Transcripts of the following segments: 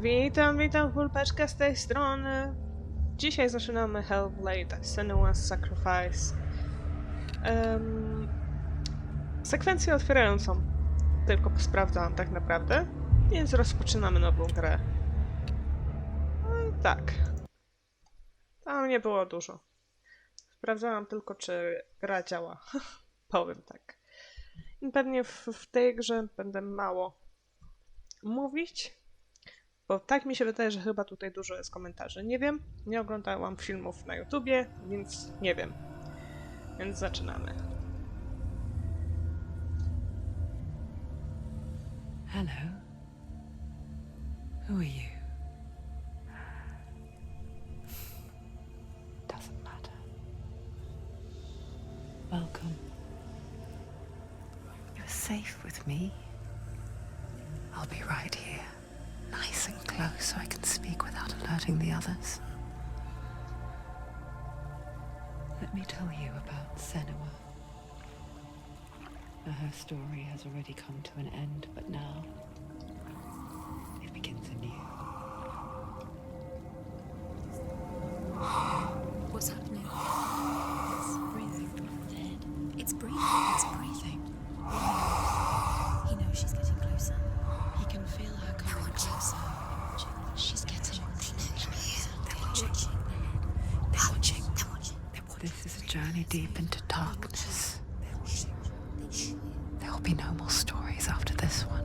Witam, Wulpeczka z tej strony. Dzisiaj zaczynamy Hellblade Senua Sacrifice. Sekwencję otwierającą tylko sprawdzałam tak naprawdę, więc rozpoczynamy nową grę. Tak. Tam nie było dużo. Sprawdzałam tylko, czy gra działa. Powiem tak. I pewnie w tej grze będę mało mówić. Bo tak mi się wydaje, że chyba tutaj dużo jest komentarzy. Nie wiem, nie oglądałam filmów na YouTubie, więc nie wiem. Więc zaczynamy. Hello. Who are you? Doesn't matter. Welcome. You're safe with me. I'll be right here. Nice and close so I can speak without alerting the others. Let me tell you about Senuã. Her story has already come to an end, but now it begins anew. What's happening? It's breathing. Dead. It's breathing. It's breathing. He knows she's getting closer. He can feel her coming closer. She's getting closer. They're watching. They're watching. They're watching. This is a journey deep into darkness. There will be no more stories after this one.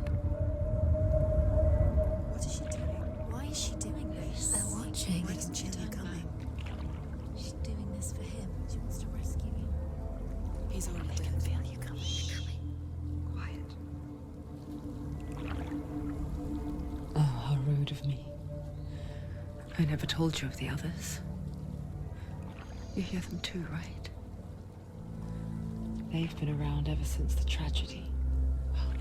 What is she doing? Why is she doing this? They're watching. They can feel her coming. She's doing this for him. She wants to rescue him. He's already dead. I can feel you coming. Quiet. Oh, how rude of me. I never told you of the others. You hear them too, right? They've been around ever since the tragedy. Well,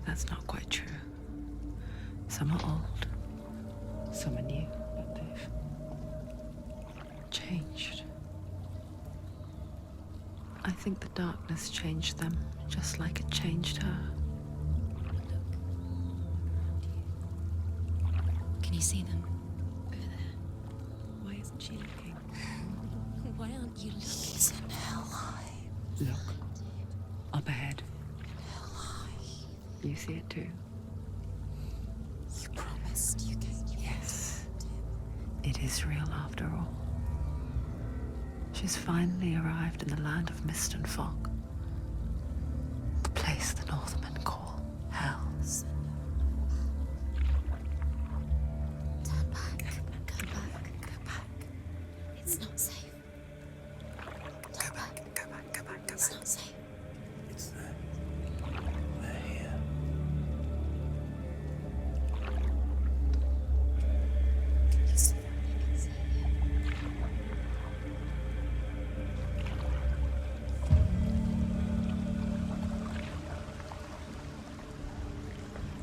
that's not quite true. Some are old, some are new, but they've changed. I think the darkness changed them, just like it changed her. Can you see them? Over there. Why isn't she looking? Why aren't you looking? He's in Helheim. Look, up ahead. Helheim. You see it too? You promised you could. Yes. It is real after all. She's finally arrived in the land of mist and fog. The place the Northmen call Hell. Turn back. Go back. Go back. It's not safe. Go back. Go back. Go back. It's not safe. It's them. They're here. You see them? You can see it.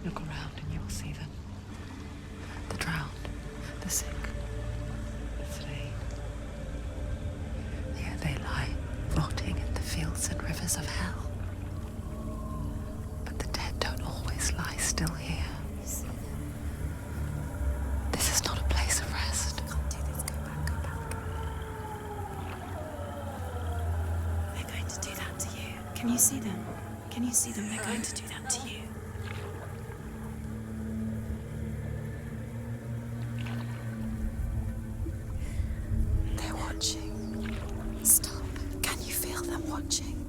Look around and you will see them. The drowned, the sick, the slain. Here they lie, rotting in the fields and rivers of hell. But the dead don't always lie still here. You see them? This is not a place of rest. Can't do this. Go back. Go back. They're going to do that to you. Can you see them? Can you see them? They're going to do that to you. They're watching. Stop. Can you feel them watching?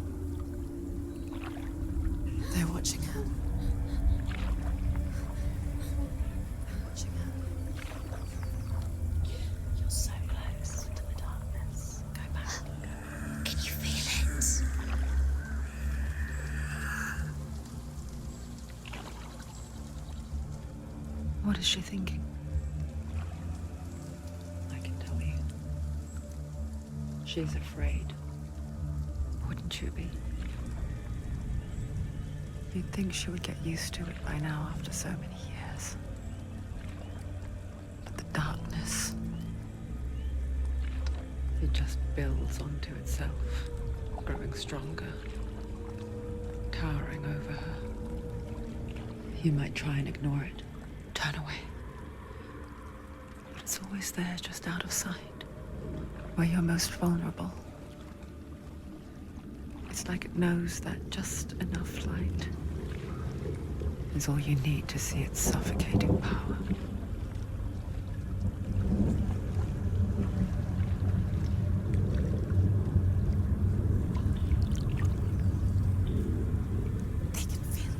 They're watching her. They're watching her. You're so close to the darkness. Go back. Can you feel it? What is she thinking? I can tell you. She's afraid. Wouldn't you be? You'd think she would get used to it by now after so many years. But the darkness, it just builds onto itself, growing stronger, towering over her. You might try and ignore it, turn away. But it's always there, just out of sight, where you're most vulnerable. It's like it knows that just enough light is all you need to see its suffocating power. They can feel it.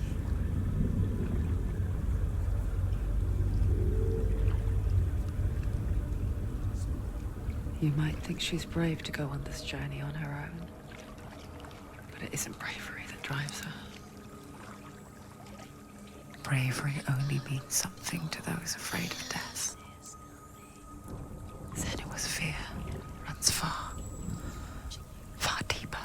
You might think she's brave to go on this journey on her own, but it isn't bravery that drives her. Bravery only means something to those afraid of death. Senua's fear runs far, far deeper.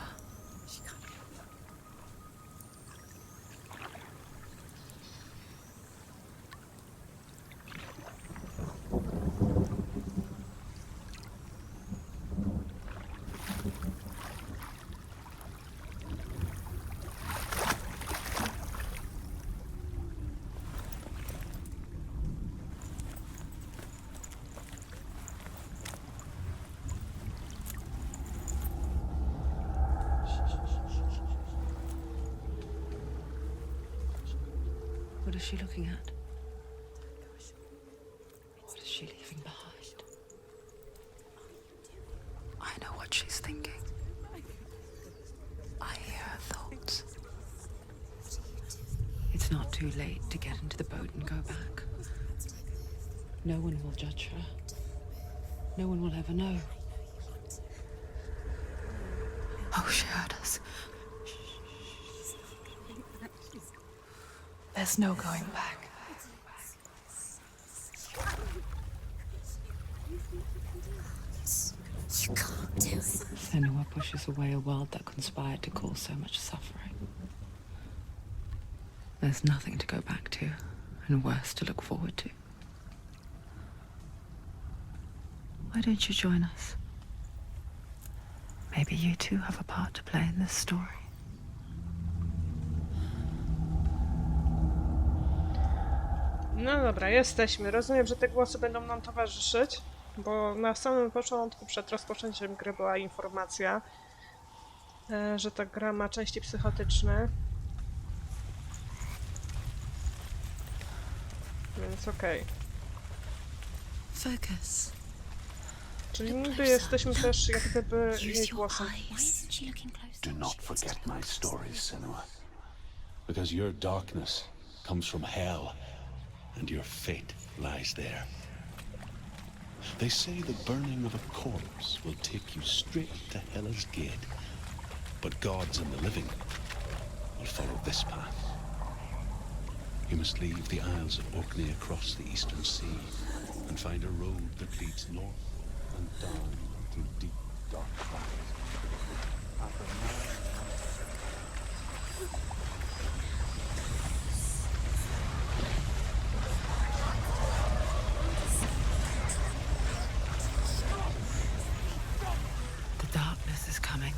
What is she looking at? What is she leaving behind? I know what she's thinking. I hear her thoughts. It's not too late to get into the boat and go back. No one will judge her. No one will ever know. Oh, she heard us. There's no going back. You can't do it. Senua pushes away a world that conspired to cause so much suffering. There's nothing to go back to, and worse to look forward to. Why don't you join us? Maybe you too have a part to play in this story. No dobra, jesteśmy. Rozumiem, że te głosy będą nam towarzyszyć, bo na samym początku, przed rozpoczęciem gry była informacja, że ta gra ma części psychotyczne. Więc okej. Focus. Czyli niby jesteśmy też jak gdyby Use jej your głosem. eyes. Why isn't she looking closer? Do not forget my stories, Senua. Because your darkness comes from hell, and your fate lies there. They say the burning of a corpse will take you straight to Hela's gate, but gods and the living will follow this path. You must leave the Isles of Orkney across the eastern sea and find a road that leads north and down through deep, dark valleys. After 9 The darkness is coming.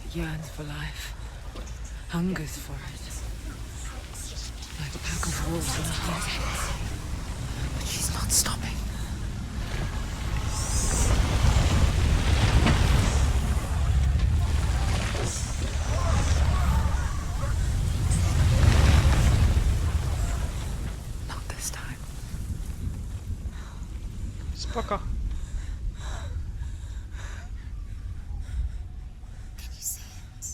It yearns for life, hungers for it. Like a pack of wolves in a hunt. But she's not stopping. Not this time. Spoko. Can you see it?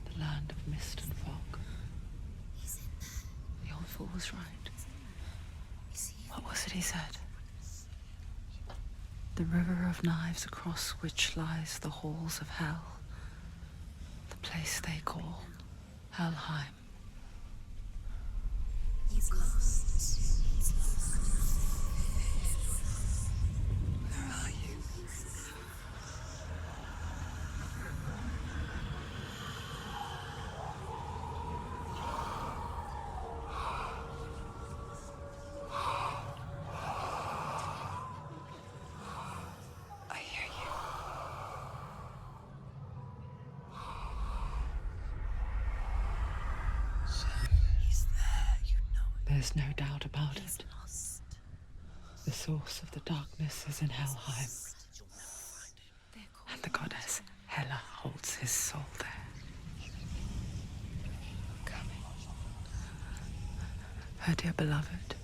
The land of mist and fog. He's in there. The old fool was right. Is he? What was it he said? The river of knives across which lies the halls of hell. The place they call Helheim. He's lost. He's lost. Where are you? I hear you. There's no doubt about He's it. lost. The source of the darkness is in Helheim, They're called and the goddess Hela holds his soul there. coming. Her dear beloved,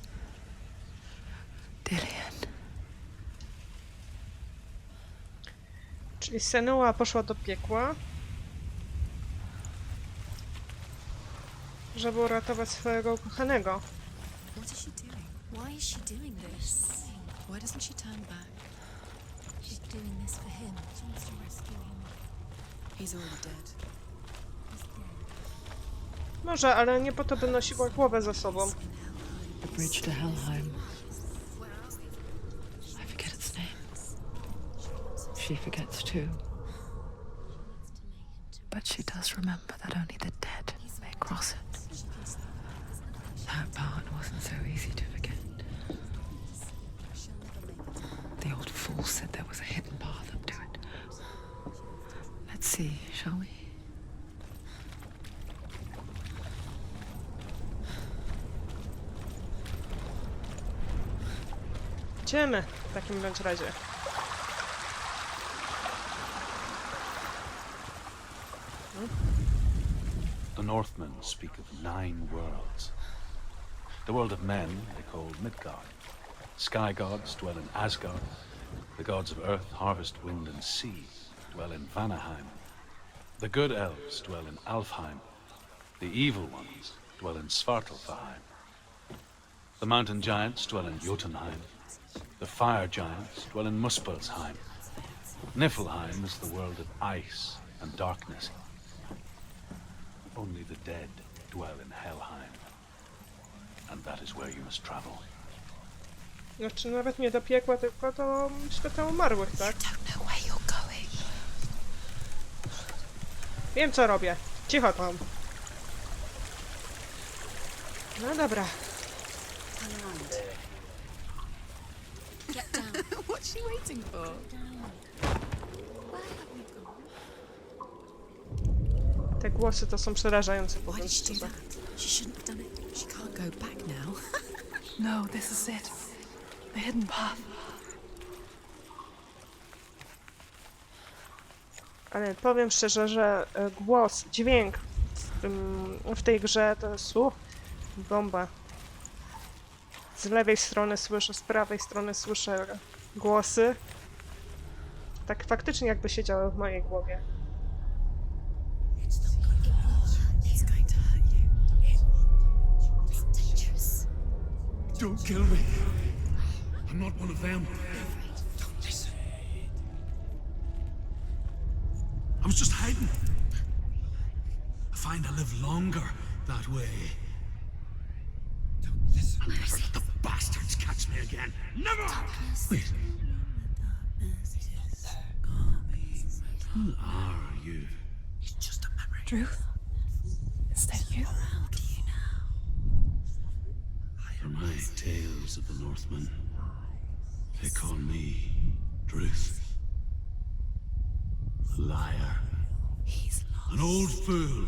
Dillian. Czyli Senua poszła do piekła, żeby uratować swojego ukochanego. What is she doing? Why is she doing this? Why doesn't she turn back? She's doing this for him. She wants to rescue him. He's already dead. Może, ale nie po to, by nosiła głowę za sobą. The bridge to Helheim. I forget its name. She forgets too. But she does remember that only the dead may cross it. That part wasn't so easy to forget. The old fool said there was a hidden path up to it. Let's see, shall we? Idziemy w takim bądź razie. The Northmen speak of 9 worlds. The world of men they call Midgard. Sky gods dwell in Asgard. The gods of earth, harvest, wind, and sea dwell in Vanaheim. The good elves dwell in Alfheim. The evil ones dwell in Svartalfheim. The mountain giants dwell in Jotunheim. The fire giants dwell in Muspelheim. Niflheim is the world of ice and darkness. Only the dead dwell in Helheim. And that is where you must travel. Znaczy nawet nie do piekła, tylko do świata umarłych, tak? Don't know where you're going. Wiem, co robię. Cicho tam. No dobra. Get down. What's she waiting for? Te głosy to są przerażające, Why powiem did she do szczerze. that? She shouldn't have done it. She can't go back now. No, this is it. The hidden path. Ale powiem szczerze, że głos, dźwięk w tej grze to jest bomba. Z lewej strony słyszę, z prawej strony słyszę głosy. Tak faktycznie jakby siedziały w mojej głowie. It's going to hurt you. It's dangerous. Don't kill me. I'm not one of them. Don't listen. I was just hiding. I find I live longer that way. Don't listen. I'll never let the bastards catch me again. Never! Wait. Who are you? It's just a memory. Truth? Is that you? How do you know? For my tales of the Northmen, they call me Druth. A liar. He's lost. An old fool.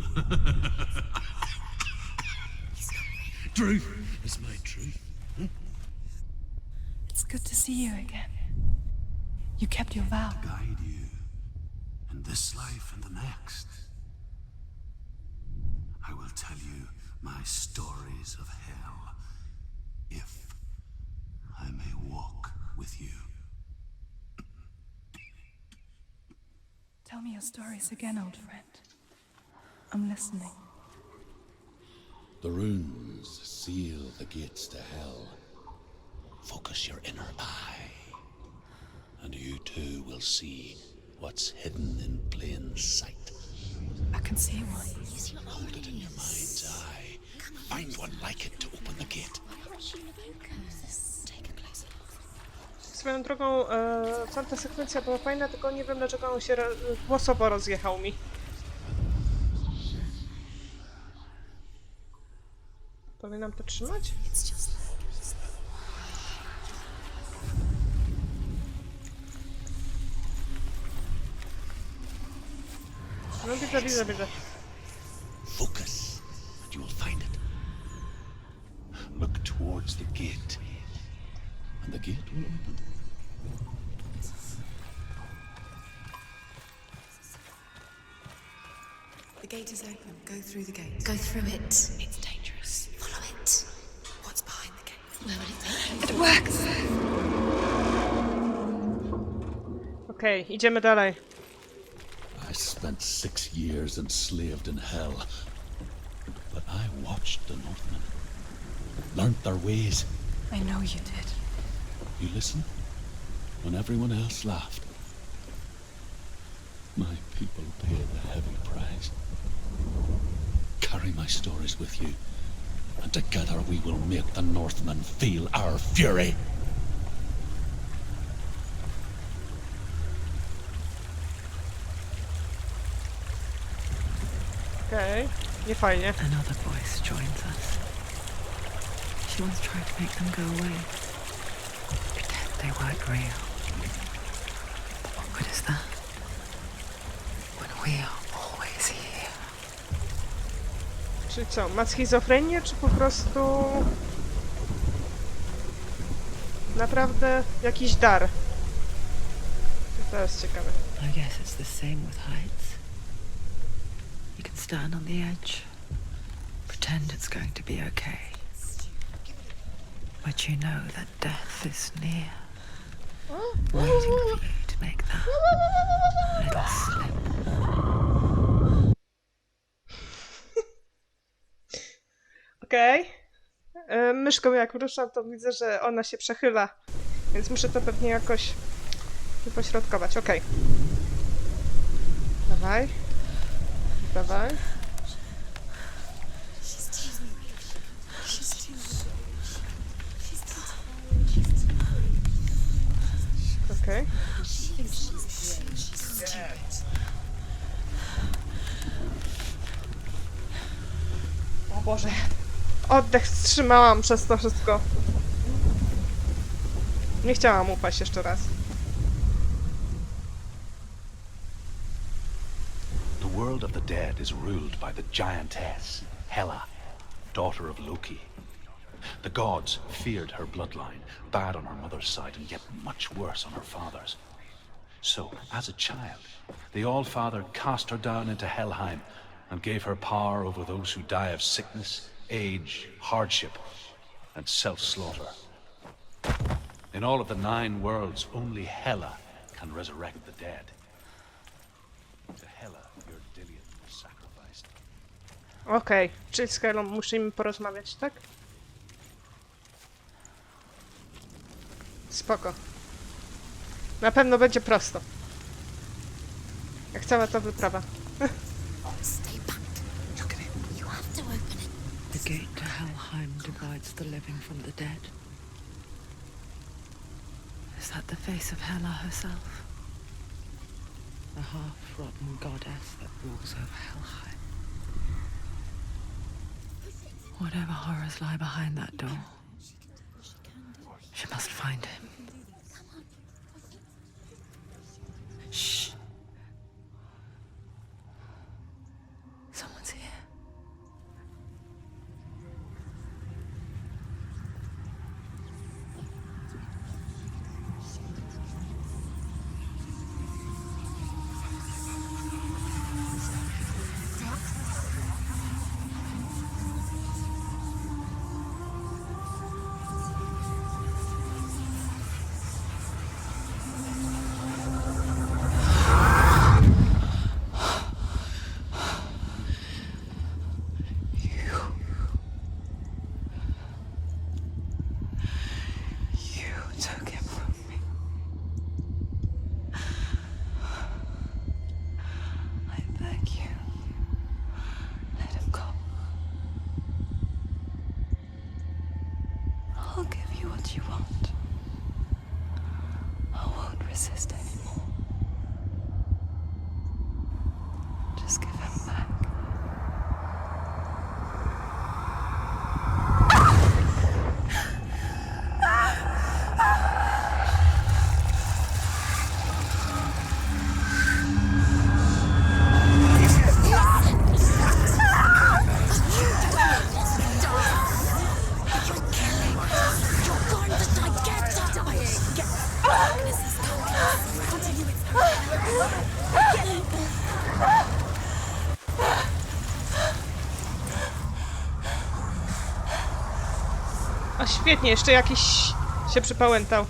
Truth is my truth. It's good to see you again. You kept your vow. Guide you in this life and the next. I will tell you my stories of hell, if I may walk with you. Tell me your stories again, old friend. I'm listening. The runes seal the gates to hell. Focus your inner eye, and you too will see what's hidden in plain sight. I can see one. Hold it in your mind's eye. Find one like it to open the gate. Take a closer look. Swoją drogą, tamta sekwencja była fajna, tylko nie wiem dlaczego on się głosowo rozjechał mi. Powinnam to trzymać? It's just No widzę. Focus, and you will find it. Look towards the gate, and the gate will open. The gate is open. Go through the gate. Go through it. It's dangerous. Follow it. What's behind the gate? Where will it take you? It works! Okej, idziemy dalej. I spent 6 years enslaved in hell, but I watched the Northmen, learnt their ways. I know you did. You listen when everyone else laughed. My people paid the heavy price. Carry my stories with you, and together we will make the Northmen feel our fury. Okej, nie fajnie. Another voice joins us. She once tried to make them go away. Pretend they weren't real. But what good is that? When we are always here. Czy co, ma schizofrenię, czy po prostu... naprawdę jakiś dar? To jest ciekawe. I guess it's the same with heights. You can stand on the edge, pretend it's going to be okay. But you know that death is near, waiting for you to make that little slip. Okej. Myszką jak ruszam, to widzę, że ona się przechyla. Więc muszę to pewnie jakoś wypośrodkować. Okej. Dawaj. Dawaj. Okej. O Boże. Oddech wstrzymałam przez to wszystko. Nie chciałam upaść jeszcze raz. The world of the dead is ruled by the giantess, Hela, daughter of Loki. The gods feared her bloodline, bad on her mother's side and yet much worse on her father's. So, as a child, the All-Father cast her down into Helheim and gave her power over those who die of sickness, age, hardship, and self-slaughter. In all of the 9 worlds, only Hela can resurrect the dead. To Hela, your Dillion was sacrificed. Okej, czyli z Helą musimy porozmawiać, tak? Spoko. Na pewno będzie prosto. Jak cała ta wyprawa. Stay back. Look at it. You have to open it. The gate to Helheim divides the living from the dead. Is that the face of Hela herself? The half-rotten goddess that rules over Helheim. Whatever horrors lie behind that door, she must find him. Shh. Someone's here. You took him from me. I beg you, let him go. I'll give you what you want. I won't resist anymore. Just give him back. You're killing A świetnie, jeszcze jakiś się przypałętał.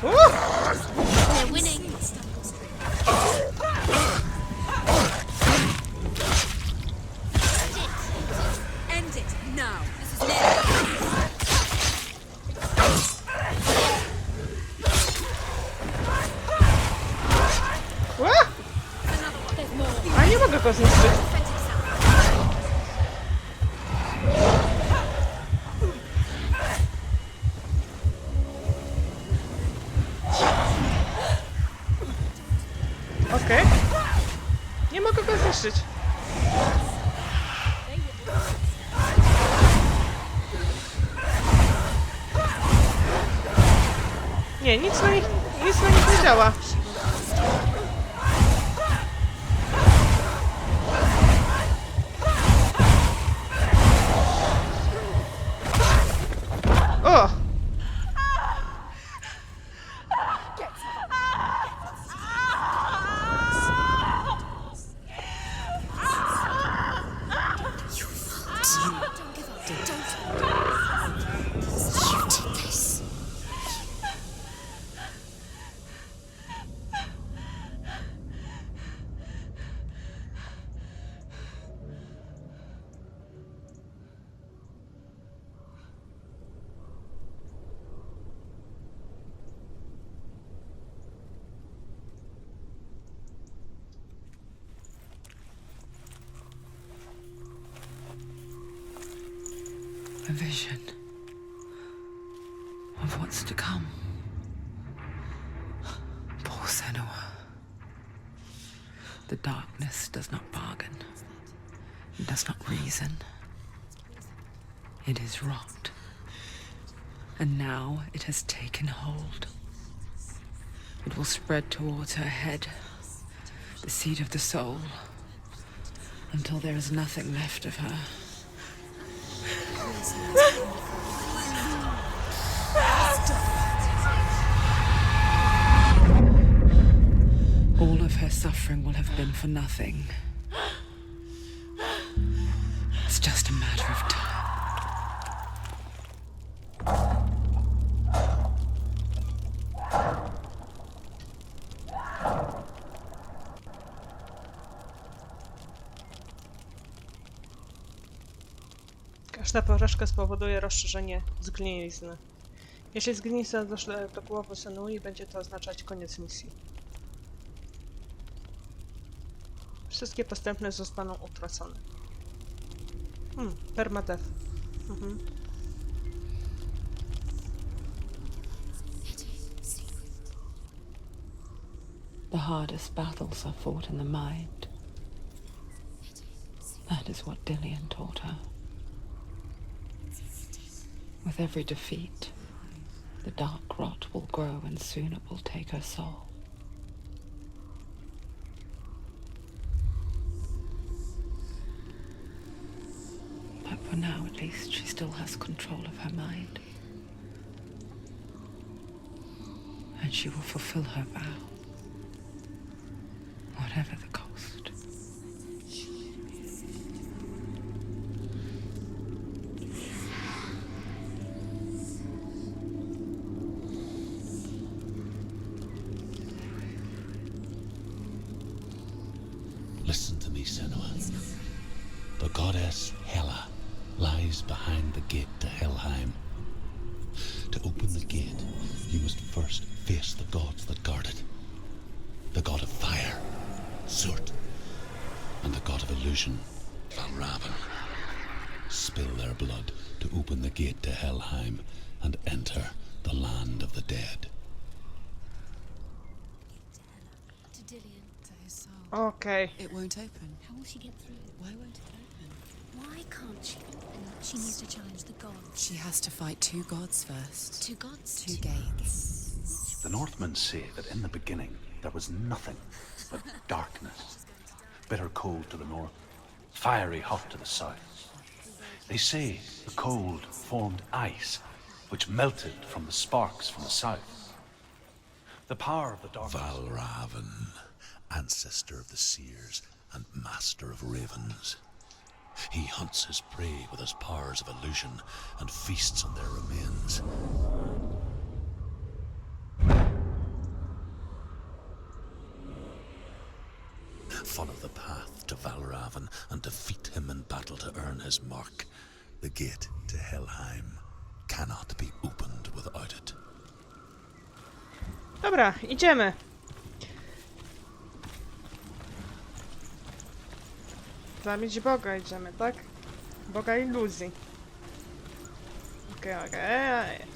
We're winning. End it now. This is it. Ła! A nie mogę go zniszczyć. Okej. Nie mogę go zniszczyć. Nie, nic na nich nie działa. O! A vision of what's to come. Poor Senua. The darkness does not bargain. It does not reason. It is rot. And now it has taken hold. It will spread towards her head, the seat of the soul, until there is nothing left of her. All of her suffering will have been for nothing. It's just a matter of time. Każda porażka spowoduje rozszerzenie zgnilizny. Jeśli zgnilizna doszle do głowy Senui, będzie to oznaczać koniec misji. Wszystkie postępne zostaną utracone. Permadeath. The hardest battles are fought in the mind. That is what Dillian taught her. With every defeat, the dark rot will grow and soon it will take her soul. But for now, at least, she still has control of her mind. And she will fulfill her vow, whatever the cost. Listen to me, Senua. The goddess Hela lies behind the gate to Helheim. To open the gate, you must first face the gods that guard it. The god of fire, Surt, and the god of illusion, Valravan. Spill their blood to open the gate to Helheim and enter the land of the dead. To Dillian. To his soul. Okej. It won't open. How will she get through? Why won't it open? Why can't she open? She needs to challenge the gods. She has to fight two gods first. Two gods? Two gates. The Northmen say that in the beginning there was nothing but darkness. Bitter cold to the north, fiery hot to the south. They say the cold formed ice, which melted from the sparks from the south. The power of the darkness. Valravan, ancestor of the seers and master of ravens. He hunts his prey with his powers of illusion and feasts on their remains. Follow the path to Valravan and defeat him in battle to earn his mark. The gate to Helheim cannot be opened without it. Dobra, idziemy. Zabić Boga idziemy, tak? Boga iluzji. Okej.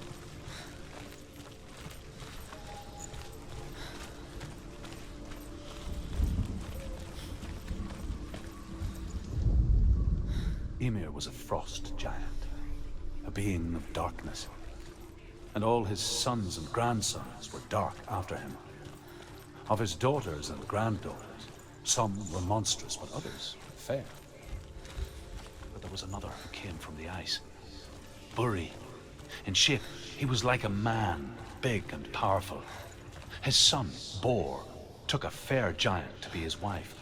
Ymir was a frost giant, a being of darkness, and all his sons and grandsons were dark after him. Of his daughters and granddaughters, some were monstrous, but others fair. But there was another who came from the ice. Buri. In shape, he was like a man, big and powerful. His son, Bor, took a fair giant to be his wife,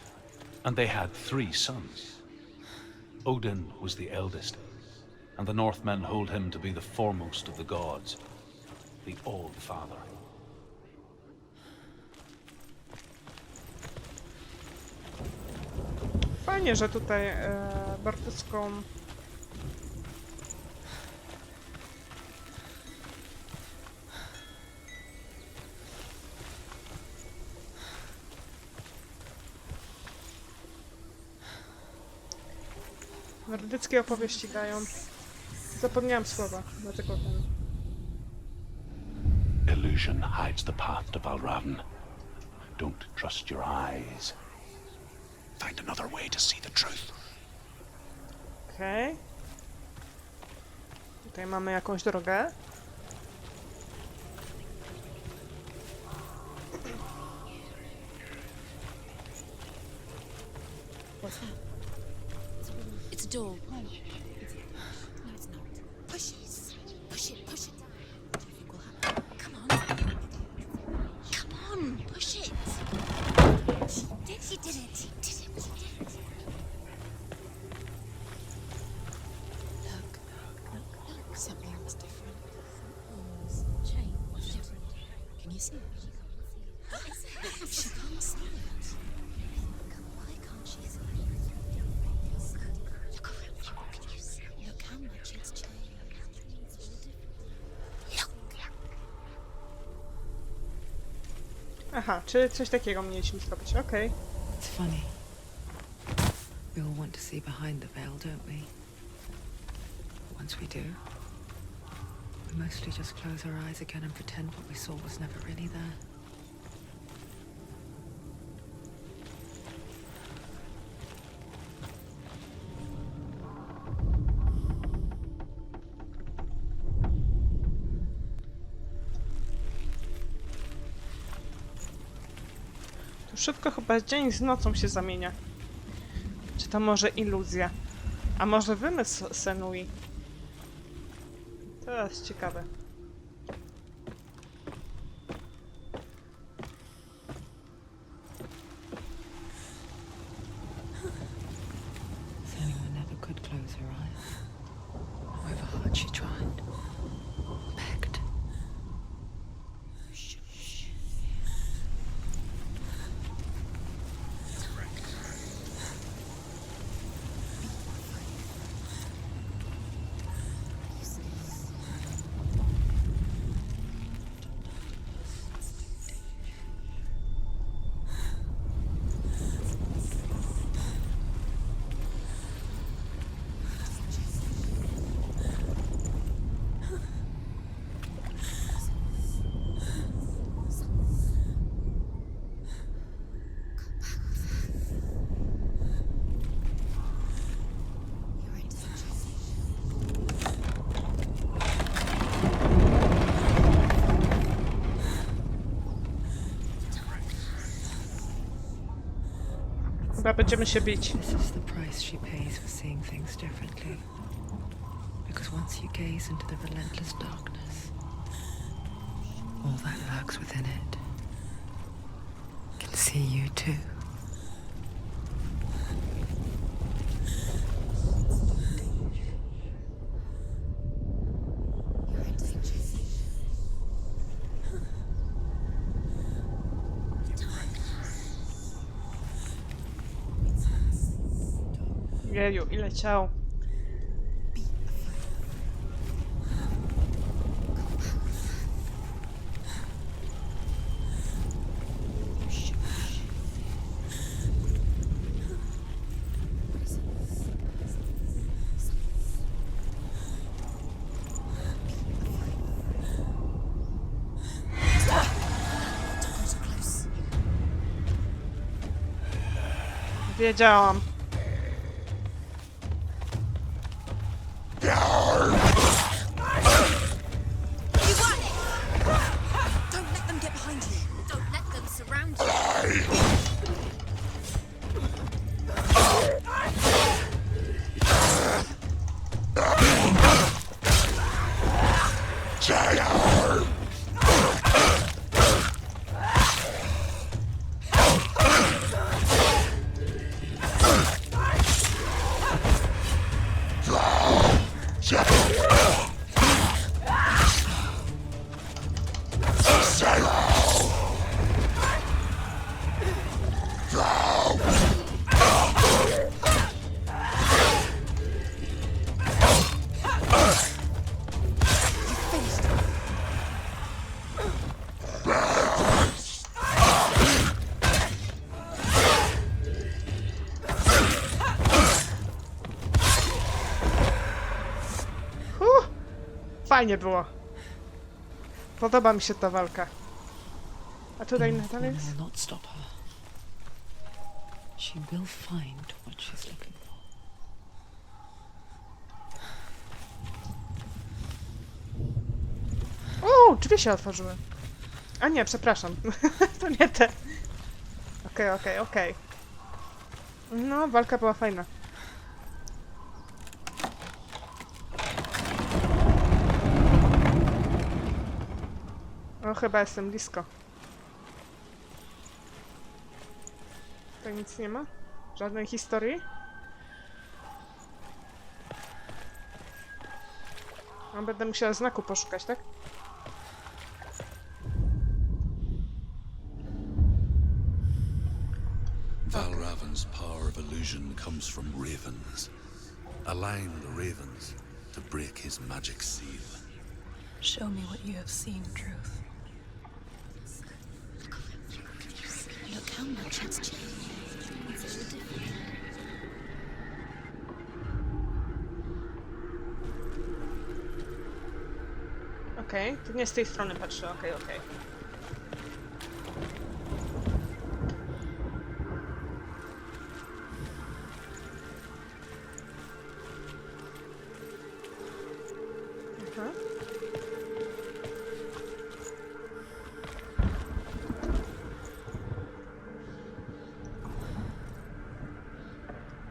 and they had 3 sons. Odin was the eldest, and the Northmen hold him to be the foremost of the gods, the All-Father. Fajnie, że tutaj bardyską nordyckie opowieści dają. Zapomniałam słowa, dlatego ten. Illusion hides the path to Valravan. Don't trust your eyes. Find another way to see the truth. Okej. Tutaj mamy jakąś drogę. What's that? It's a door. No, it's not. Push it. Push it. Push it. What do you think will happen? Come on. Come on. Push it. She did it. She did it. Look. Something's different. Change. What's different? Can you see it? She can't see it. Why can't she see it? Look around. Can you see? Look how much it's changed. Look. Aha, czyli coś takiego mieliśmy zrobić. Okej. It's funny. We all want to see behind the veil, don't we? But once we do, we mostly just close our eyes again and pretend what we saw was never really there. Tu szybko chyba dzień z nocą się zamienia. Czy to może iluzja? A może wymysł Senui? To jest ciekawe. Senua never could close her eyes. However hard she tried. Begged. You're into something. Chyba będziemy się bić. This is the price she pays for seeing things differently. Because once you gaze into the relentless darkness, all that lurks within it see you too. You're in danger. Jeju, ile ciał. Wiedziałam. Don't let them get behind you. Don't let them surround you. Fajnie było. Podoba mi się ta walka. A tutaj nadal Nothing jest? will not stop her. She will find what she's looking for. O, drzwi się otworzyły. A nie, przepraszam. To nie te. Okej. No, walka była fajna. O, chyba jestem blisko. Tutaj nic nie ma? Żadnej historii? No, będę musiała znaku poszukać, tak? Valravan's power of illusion comes from ravens. Align the ravens to break his magic seal. Show me what you have seen, Truth. Look how much it's changed. It's so different. Okej, to nie z tej strony patrzę, okej. Aha.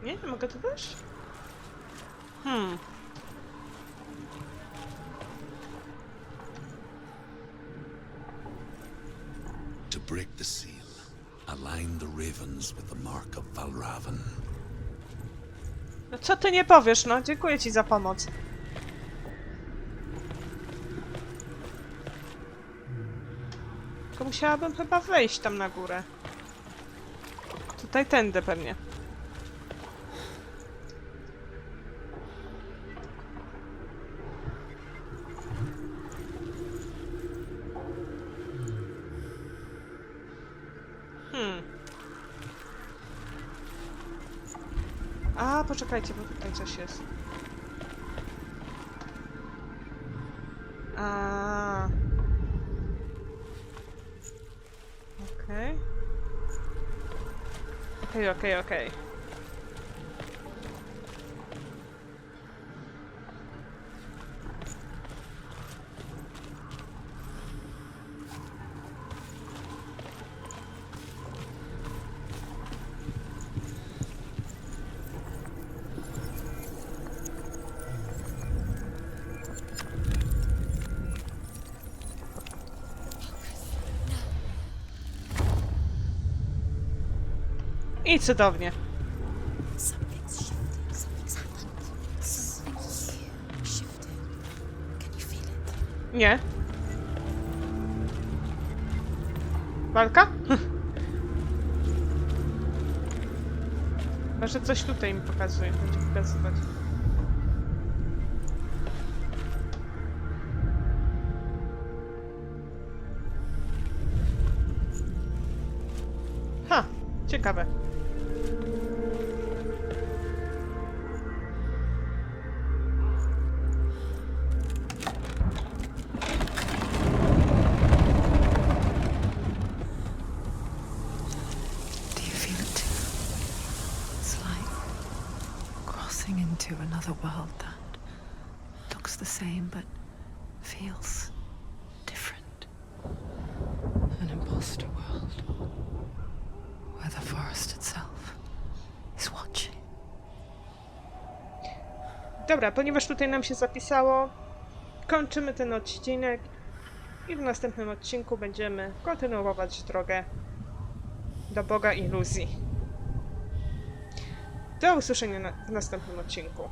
Nie mogę tu wejść? To break the seal, align the ravens with the mark of Valravan. No co ty nie powiesz, no? Dziękuję ci za pomoc. Tylko musiałabym chyba wejść tam na górę. Tutaj tędy pewnie. A, poczekajcie, bo tutaj coś jest. A. Okej. I cudownie. Something's shifted. Something's happened. Something's shifted. Can you feel it? Nie. Walka? Może coś tutaj mi pokazuje, będzie pokazywać. Ha! Ciekawe. Do you feel it too? It's like crossing into another world that looks the same but feels different. An imposter world where the forest itself is watching. Dobra, ponieważ tutaj nam się zapisało, kończymy ten odcinek i w następnym odcinku będziemy kontynuować drogę do Boga Iluzji. Do usłyszenia w następnym odcinku.